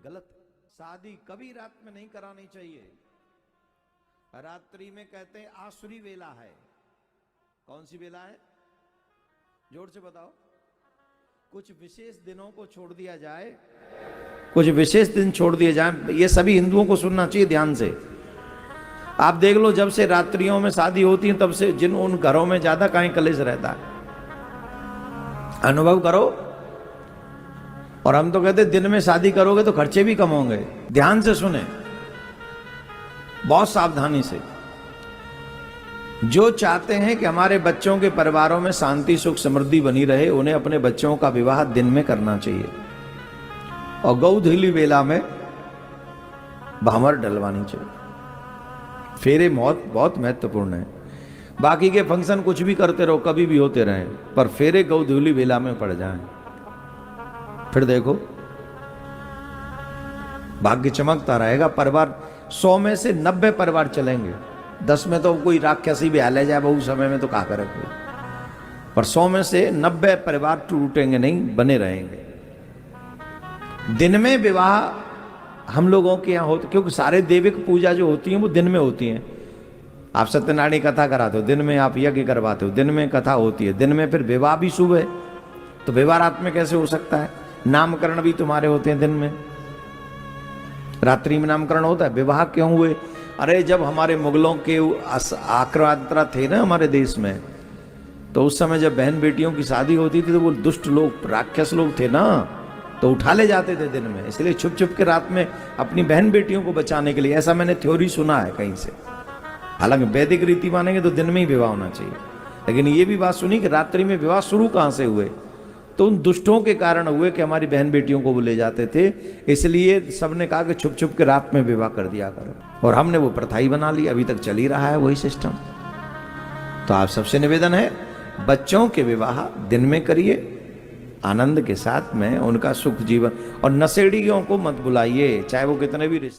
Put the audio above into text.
गलत। शादी कभी रात में नहीं करानी चाहिए। रात्रि में कहते हैं आसुरी वेला है। कौन सी वेला है? जोर से बताओ। कुछ विशेष दिनों को छोड़ दिया जाए, कुछ विशेष दिन छोड़ दिए जाए। ये सभी हिंदुओं को सुनना चाहिए ध्यान से। आप देख लो, जब से रात्रियों में शादी होती है तब से जिन उन घरों में ज्यादा काहे कलेश रहता है, अनुभव करो। और हम तो कहते दिन में शादी करोगे तो खर्चे भी कम होंगे। ध्यान से सुने, बहुत सावधानी से। जो चाहते हैं कि हमारे बच्चों के परिवारों में शांति सुख समृद्धि बनी रहे, उन्हें अपने बच्चों का विवाह दिन में करना चाहिए और गौधूली वेला में भामर डलवानी चाहिए। फेरे बहुत महत्वपूर्ण है। बाकी के फंक्शन कुछ भी करते रहो, कभी भी होते रहे, पर फेरे गौधूली वेला में पड़ जाएं, फिर देखो भाग्य चमकता रहेगा। परिवार 100 में से 90 परिवार चलेंगे। 10 में तो कोई राक्षसी भी हाले जाए बहु समय में तो क्या करे कोई, पर 100 में से 90 परिवार टूटेंगे नहीं, बने रहेंगे। दिन में विवाह हम लोगों के यहाँ होते, क्योंकि सारे देविक पूजा जो होती है वो दिन में होती है। आप सत्यनारायण कथा कराते हो दिन में, आप यज्ञ करवाते हो दिन में, कथा होती है दिन में, फिर विवाह भी शुभ है, तो विवाह रात में कैसे हो सकता है? नामकरण भी तुम्हारे होते हैं दिन में, रात्रि में नामकरण होता है। विवाह क्यों हुए? अरे जब हमारे मुगलों के आक्रांता थे ना हमारे देश में, तो उस समय जब बहन बेटियों की शादी होती थी तो वो दुष्ट लोग, राक्षस लोग थे ना, तो उठा ले जाते थे दिन में। इसलिए छुप छुप के रात में अपनी बहन बेटियों को बचाने के लिए, ऐसा मैंने थ्योरी सुना है कहीं से। हालांकि वैदिक रीति मानेंगे तो दिन में ही विवाह होना चाहिए, लेकिन ये भी बात सुनी कि रात्रि में विवाह शुरू कहां से हुए? तो उन दुष्टों के कारण हुए कि हमारी बहन बेटियों को वो ले जाते थे। इसलिए सबने कहा कि छुप छुप के रात में विवाह कर दिया करो, और हमने वो प्रथा ही बना ली। अभी तक चल ही रहा है वही सिस्टम। तो आप सबसे निवेदन है, बच्चों के विवाह दिन में करिए, आनंद के साथ में उनका सुख जीवन। और नशेड़ियों को मत बुलाइए, चाहे वो कितने भी रिश्ते